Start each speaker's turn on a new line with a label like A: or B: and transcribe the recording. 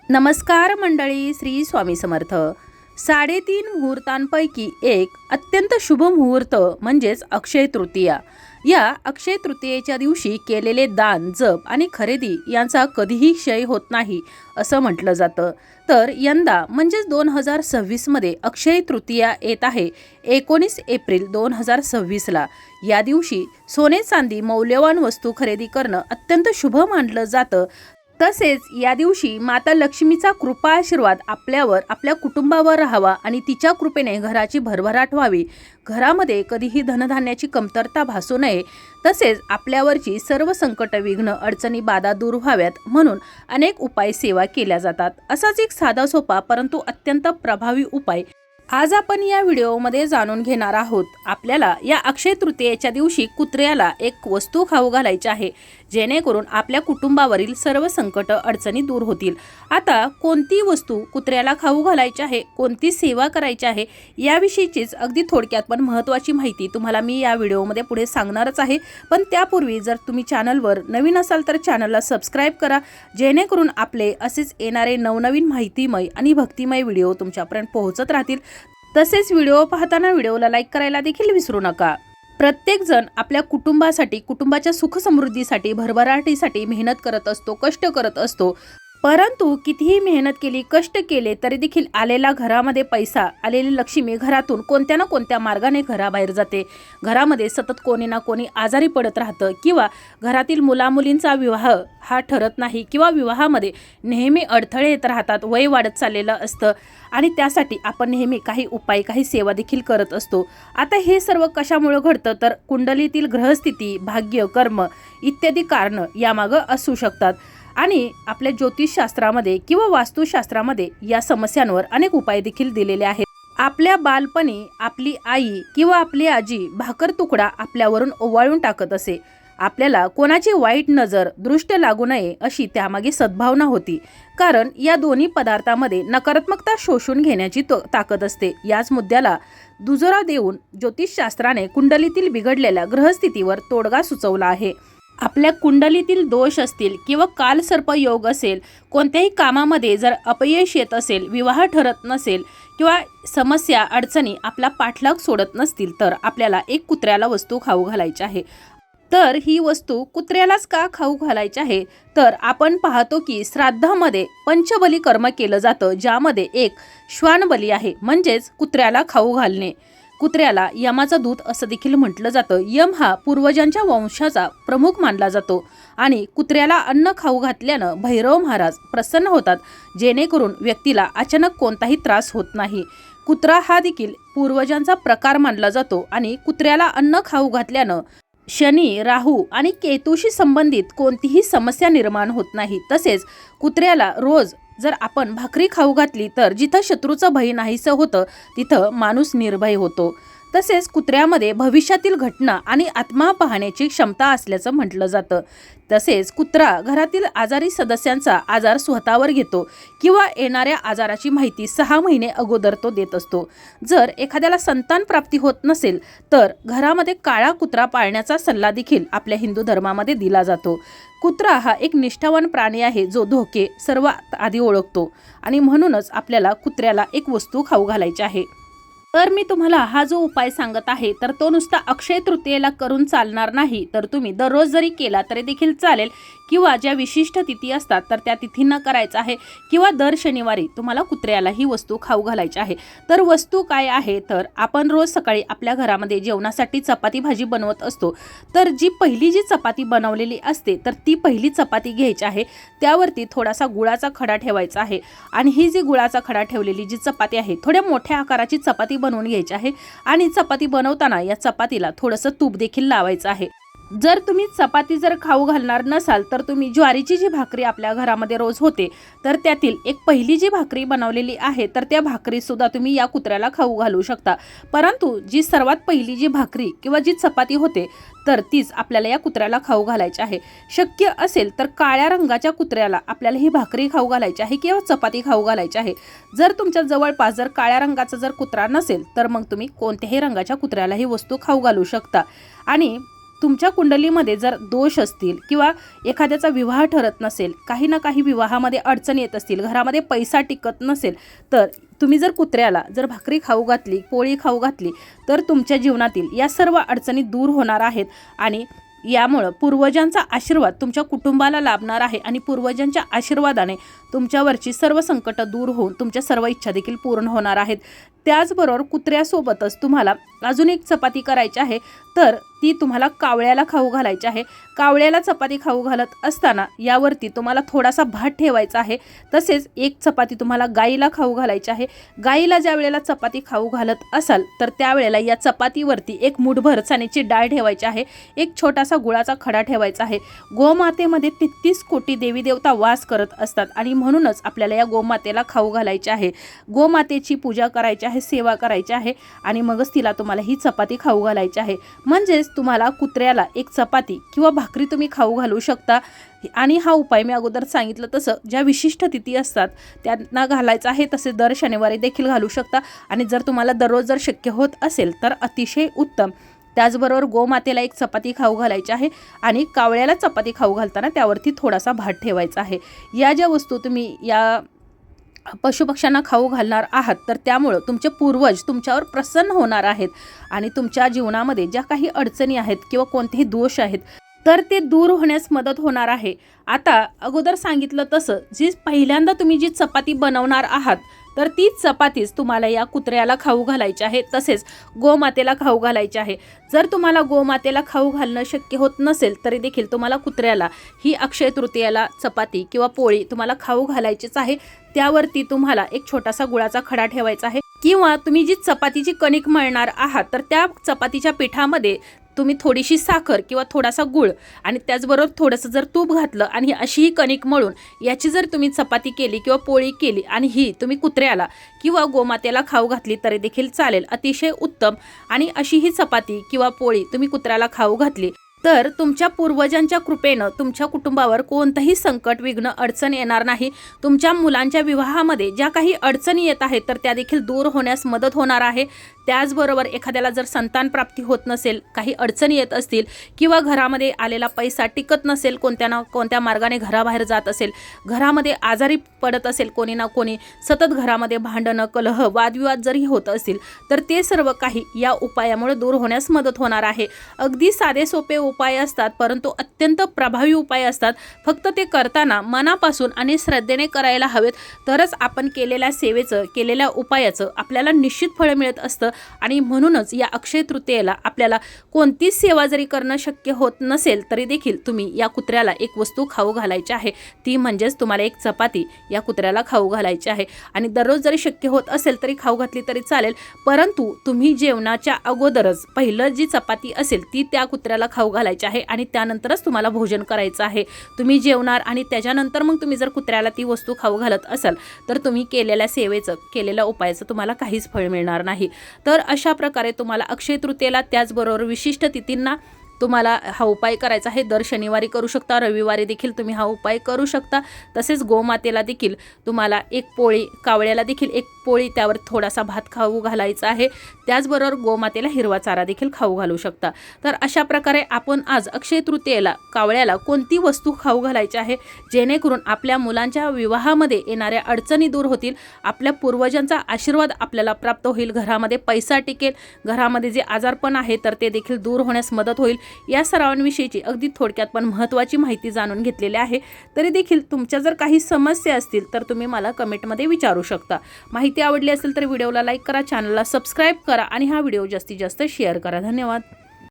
A: नमस्कार मंडळी, श्री स्वामी समर्थ. 3.5 मुहूर्तांपैकी एक अत्यंत शुभ मुहूर्त म्हणजेच अक्षय तृतीया. या अक्षय तृतीयेच्या दिवशी केलेले दान, जप आणि खरेदी यांचा कधीही क्षय होत नाही असं म्हटलं जातं. तर यंदा म्हणजेच 2026 मध्ये अक्षय तृतीया येत आहे 19 एप्रिल 2026ला. या दिवशी सोने चांदी मौल्यवान वस्तू खरेदी करणं अत्यंत शुभ मानलं जातं. तसेच या दिवशी माता लक्ष्मीचा कृपा आशीर्वाद आपल्यावर, आपल्या कुटुंबावर राहावा आणि तिच्या कृपेने घराची भरभराट व्हावी, घरामध्ये कधीही धनधान्याची कमतरता भासू नये, तसेच आपल्यावरची सर्व संकट, विघ्न, अडचणी, बाधा दूर व्हाव्यात म्हणून अनेक उपाय सेवा केल्या जातात. असाच एक साधा सोपा परंतु अत्यंत प्रभावी उपाय आज आपण या व्हिडिओमध्ये जाणून घेणार आहोत. आपल्याला या अक्षय तृतीयेच्या दिवशी कुत्र्याला एक वस्तू खाऊ घालायची आहे, जेणेकरून आपल्या कुटुंबावरील सर्व संकट, अडचणी दूर होतील. आता कोणती वस्तू कुत्र्याला खाऊ घालायची आहे, कोणती सेवा करायची आहे, याविषयीचीच अगदी थोडक्यात पण महत्त्वाची माहिती तुम्हाला मी या व्हिडिओमध्ये पुढे सांगणारच आहे. पण त्यापूर्वी जर तुम्ही चॅनलवर नवीन असाल तर चॅनलला सबस्क्राईब करा, जेणेकरून आपले असेच येणारे नवनवीन माहितीमय आणि भक्तिमय व्हिडिओ तुमच्यापर्यंत पोहोचत राहतील. तसेच व्हिडिओ पाहताना व्हिडिओला लाईक करायला देखील विसरू नका. प्रत्येक जण आपल्या कुटुंबासाठी, कुटुंबाच्या सुख समृद्धीसाठी, भरभराटीसाठी मेहनत करत असतो, कष्ट करत असतो. परंतु कितीही मेहनत केली, कष्ट केले तरी देखील आलेला घरामध्ये पैसा, आलेली लक्ष्मी घरातून कोणत्या ना कोणत्या मार्गाने घराबाहेर जाते. घरामध्ये सतत कोणी ना कोणी आजारी पडत राहतं किंवा घरातील मुलामुलींचा विवाह हा ठरत नाही किंवा विवाहामध्ये नेहमी अडथळे येत राहतात, वय वाढत चाललेलं असतं आणि त्यासाठी आपण नेहमी काही उपाय, काही सेवा देखील करत असतो. आता हे सर्व कशामुळे घडतं तर कुंडलीतील ग्रहस्थिती, भाग्य, कर्म इत्यादी कारणं यामागं असू शकतात. आणि आपल्या ज्योतिषशास्त्रामध्ये किंवा वास्तुशास्त्रामध्ये या समस्यांवर अनेक उपाय देखील दिलेले आहेत. आपल्या बालपणी आपली आई किंवा आपली आजी भाकर तुकडा आपल्यावरून ओवाळून टाकत असे. आपल्याला कोणाची वाईट नजर, दृष्ट लागू नये अशी त्यामागे सद्भावना होती, कारण या दोन्ही पदार्थामध्ये नकारात्मकता शोषून घेण्याची ताकद असते. याच मुद्द्याला दुजोरा देऊन ज्योतिषशास्त्राने कुंडलीतील बिघडलेल्या ग्रहस्थितीवर तोडगा सुचवला आहे. आपल्या कुंडलीतील दोष असतील किंवा कालसर्प योग असेल, कोणत्याही कामामध्ये जर अपयश येत असेल, विवाह ठरत नसेल किंवा समस्या, अडचणी आपला पाठलाग सोडत नसतील, तर आपल्याला एक कुत्र्याला वस्तू खाऊ घालायची आहे. तर ही वस्तू कुत्र्यालाच का खाऊ घालायची आहे तर आपण पाहतो की श्राद्धामध्ये पंचबली कर्म केलं जातं, ज्यामध्ये एक श्वानबली आहे, म्हणजेच कुत्र्याला खाऊ घालणे. कुत्र्याला यमाचा दूत असं देखील म्हटलं जातं. यम हा पूर्वजांच्या वंशाचा प्रमुख मानला जातो आणि कुत्र्याला अन्न खाऊ घातल्यानं भैरव महाराज प्रसन्न होतात, जेणेकरून व्यक्तीला अचानक कोणताही त्रास होत नाही. कुत्रा हा देखील पूर्वजांचा प्रकार मानला जातो आणि कुत्र्याला अन्न खाऊ घातल्यानं शनी, राहू आणि केतूशी संबंधित कोणतीही समस्या निर्माण होत नाही. तसेच कुत्र्याला रोज जर आपण भाकरी खाऊ घातली तर जिथं शत्रूचं भय नाहीसं होतं, तिथं माणूस निर्भय होतो. तसेच कुत्र्यामध्ये भविष्यातील घटना आणि आत्मा पाहण्याची क्षमता असल्याचं म्हटलं जातं. तसेच कुत्रा घरातील आजारी सदस्यांचा आजार स्वतःवर घेतो किंवा येणाऱ्या आजाराची माहिती 6 महिने अगोदर तो देत असतो. जर एखाद्याला संतान प्राप्ती होत नसेल तर घरामध्ये काळा कुत्रा पाळण्याचा सल्ला देखील आपल्या हिंदू धर्मामध्ये दिला जातो. कुत्रा हा एक निष्ठावान प्राणी आहे, जो धोके सर्वात आधी ओळखतो आणि म्हणूनच आपल्याला कुत्र्याला एक वस्तू खाऊ घालायची आहे. तर मी तुम्हाला हा जो उपाय सांगत आहे तर तो नुसता अक्षय तृतीयेला करून चालणार नाही, तर तुम्ही दररोज जरी केला तरी देखील चालेल किंवा ज्या विशिष्ट तिथी असतात तर त्या तिथींना करायचं आहे किंवा दर शनिवारी तुम्हाला कुत्र्याला ही वस्तू खाऊ घालायची आहे. तर वस्तू काय आहे तर आपण रोज सकाळी आपल्या घरामध्ये जेवणासाठी चपाती भाजी बनवत असतो, तर पहिली जी चपाती बनवलेली असते तर ती पहिली चपाती घ्यायची आहे. त्यावरती थोडासा गुळाचा खडा ठेवायचा आहे आणि ही जी गुळाचा खडा ठेवलेली जी चपाती आहे, थोड्या मोठ्या आकाराची चपाती बनवून घ्यायची आहे आणि चपाती बनवताना या चपातीला थोडंसं तूप देखील लावायचं आहे. जर तुम्ही चपाती जर खाऊ घालणार नसाल तर तुम्ही ज्वारीची जी भाकरी आपल्या घरामध्ये रोज होते तर त्यातील एक पहिली जी भाकरी बनवलेली आहे तर त्या भाकरी सुद्धा तुम्ही या कुत्र्याला खाऊ घालू शकता. परंतु जी सर्वात पहिली जी भाकरी किंवा जी चपाती होते तर तीच आपल्याला या कुत्र्याला खाऊ घालायची आहे. शक्य असेल तर काळ्या रंगाच्या कुत्र्याला आपल्याला ही भाकरी खाऊ घालायची आहे किंवा चपाती खाऊ घालायची आहे. जर तुमच्या जवळपास जर काळ्या रंगाचा जर कुत्रा नसेल तर मग तुम्ही कोणत्याही रंगाच्या कुत्र्याला ही वस्तू खाऊ घालू शकता. आणि तुमच्या कुंडलीमध्ये जर दोष असतील किंवा एखाद्याचा विवाह ठरत नसेल, काही ना काही विवाहामध्ये अडचण येत असतील, घरामध्ये पैसा टिकत नसेल, तर तुम्ही जर कुत्र्याला जर भाकरी खाऊ घातली, पोळी खाऊ घातली, तर तुमच्या जीवनातील या सर्व अडचणी दूर होणार आहेत आणि यामुळं पूर्वजांचा आशीर्वाद तुमच्या कुटुंबाला लाभणार आहे आणि पूर्वजांच्या आशीर्वादाने तुमच्यावरची सर्व संकट दूर होऊन तुमच्या सर्व इच्छा देखील पूर्ण होणार आहेत। त्याचबरोबर कुत्र्यासोबतच तुम्हाला अजून एक चपाती करायची आहे, तर ती तुम्हाला कावळ्याला खाऊ घालायची आहे। कावळ्याला चपाती खाऊ घालत असताना यावरती तुम्हाला थोडासा भात ठेवायचा आहे। तसेच एक चपाती तुम्हाला गाईला खाऊ घालायची आहे। गाईला ज्या वेळेला चपाती खाऊ घालत असाल तर त्यावेळेला या चपातीवरती एक मुठभर चण्याची डाळ ठेवायची आहे, एक छोटासा गुळाचा खडा ठेवायचा आहे। गोमातेमध्ये 33 कोटी देवी देवता वास करत असतात आणि म्हणूनच आपल्याला या गोमातेला खाऊ घालायची आहे। गोमातेची पूजा करायची आहे, सेवा करायची आहे आणि मगच तिला तुम्हाला ही चपाती खाऊ घालायची आहे। म्हणजेच तुम्हाला कुत्र्याला एक चपाती किंवा भाकरी तुम्ही खाऊ घालू शकता आणि हा उपाय मी अगोदर सांगितलं तसं ज्या विशिष्ट तिथी असतात त्यांना घालायचा आहे, तसे दर शनिवारी देखील घालू शकता आणि जर तुम्हाला दररोज जर शक्य होत असेल तर अतिशय उत्तम। त्याचबरोबर गोमातेला एक चपाती खाऊ घालायची आहे आणि कावळ्याला चपाती खाऊ घालताना त्यावरती थोडासा भात ठेवायचा आहे। या ज्या वस्तू तुम्ही या पशुपक्ष्यांना खाऊ घालणार आहात तर त्यामुळं तुमचे पूर्वज तुमच्यावर प्रसन्न होणार आहेत आणि तुमच्या जीवनामध्ये ज्या काही अडचणी आहेत किंवा कोणतेही दोष आहेत तर ते दूर होण्यास मदत होणार आहे। आता अगोदर सांगितलं तसं जी पहिल्यांदा तुम्ही जी चपाती बनवणार आहात तर ती चपातीच तुम्हाला या कुत्र्याला खाऊ घालायची आहे, तसेच गोमातेला खाऊ घालायची आहे। जर तुम्हाला गोमातेला खाऊ घालणं शक्य होत नसेल तरी देखील तुम्हाला कुत्र्याला ही अक्षय तृतीयेला चपाती किंवा पोळी तुम्हाला खाऊ घालायचीच आहे। त्यावरती तुम्हाला एक छोटासा गुळाचा खडा ठेवायचा आहे किंवा तुम्ही जी चपातीची कणिक मळणार आहात तर त्या चपातीच्या पिठामध्ये तुम्ही थोडीशी साखर किंवा थोडासा गूळ आणि त्याचबरोबर थोडंसं जर तूप घातलं आणि अशी ही कणिक मळून याची जर तुम्ही चपाती केली किंवा पोळी केली आणि ही तुम्ही कुत्र्याला किंवा गोमातेला खाऊ घातली तरी देखील चालेल, अतिशय उत्तम। आणि अशी ही चपाती किंवा पोळी तुम्ही कुत्र्याला खाऊ घातली तर तुमच्या पूर्वजांच्या कृपेनं तुमच्या कुटुंबावर कोणतंही संकट, विघ्न, अडचण येणार नाही। तुमच्या मुलांच्या विवाहामध्ये ज्या काही अडचणी येत आहेत तर त्या देखील दूर होण्यास मदत होणार आहे। त्याचबरोबर एखाद्याला जर संतान प्राप्ती होत नसेल, काही अडचणी येत असतील किंवा घरामध्ये आलेला पैसा टिकत नसेल, कोणत्या ना कोणत्या मार्गाने घराबाहेर जात असेल, घरामध्ये आजारी पडत असेल कोणी ना कोणी, सतत घरामध्ये भांडणं, कलह, वादविवाद जरी होत असतील तर ते सर्व काही या उपायामुळे दूर होण्यास मदत होणार आहे। अगदी साधे सोपे उपाय असतात परंतु अत्यंत प्रभावी उपाय असतात। फक्त ते करताना मनापासून आणि श्रद्धेने करायला हवेत, तरच आपण केलेल्या सेवेचं, केलेल्या उपायाचं आपल्याला निश्चित फळ मिळत असतं। आणि म्हणूनच या अक्षय तृतीयेला आपल्याला कोणतीच सेवा जरी करणं शक्य होत नसेल तरी देखील तुम्ही या कुत्र्याला एक वस्तू खाऊ घालायची आहे, ती म्हणजेच तुम्हाला एक चपाती या कुत्र्याला खाऊ घालायची आहे। आणि दररोज जरी शक्य होत असेल तरी खाऊ घातली तरी चालेल, परंतु तुम्ही जेवणाच्या अगोदरच पहिलं जी चपाती असेल ती त्या कुत्र्याला खाऊ घालायची आहे आणि त्यानंतरच तुम्हाला भोजन करायचं आहे। तुम्ही जेवणार आणि त्याच्यानंतर मग तुम्ही जर कुत्र्याला ती वस्तू खाऊ घालत असाल तर तुम्ही केलेल्या सेवेचं, केलेल्या उपायाचं तुम्हाला काहीच फळ मिळणार नाही। तर अशा प्रकारे तुम्हाला अक्षय तृतीयेला त्याचबरोबर विशिष्ट तिथींना तुम्हाला हा उपाय करायचा आहे। दर शनिवारी करू शकता, रविवारी देखील तुम्ही हा उपाय करू शकता। तसेच गोमातेला देखील तुम्हाला एक पोळी, कावळ्याला देखील एक पोळी, त्यावर थोडासा भात खाऊ घालायचा आहे। त्याचबरोबर गोमातेला हिरवा चारा देखील खाऊ घालू शकता। तर अशा प्रकारे आपण आज अक्षय तृतीयेला कावळ्याला कोणती वस्तू खाऊ घालायची आहे जेणेकरून आपल्या मुलांच्या विवाहामध्ये येणाऱ्या अडचणी दूर होतील, आपल्या पूर्वजांचा आशीर्वाद आपल्याला प्राप्त होईल, घरामध्ये पैसा टिकेल, घरामध्ये जे आजारपण आहे तर ते देखील दूर होण्यास मदत होईल। या सरावांविषयीची अगदी थोडक्यात पण महत्त्वाची माहिती जाणून घेतलेली आहे। तरी देखील तुमच्या जर काही समस्या असतील तर तुम्ही मला कमेंटमध्ये विचारू शकता। माहिती आवडली असेल तर व्हिडिओला लाईक करा, चॅनलला सबस्क्राईब करा आणि हा व्हिडिओ जास्तीत जास्त शेअर करा। धन्यवाद।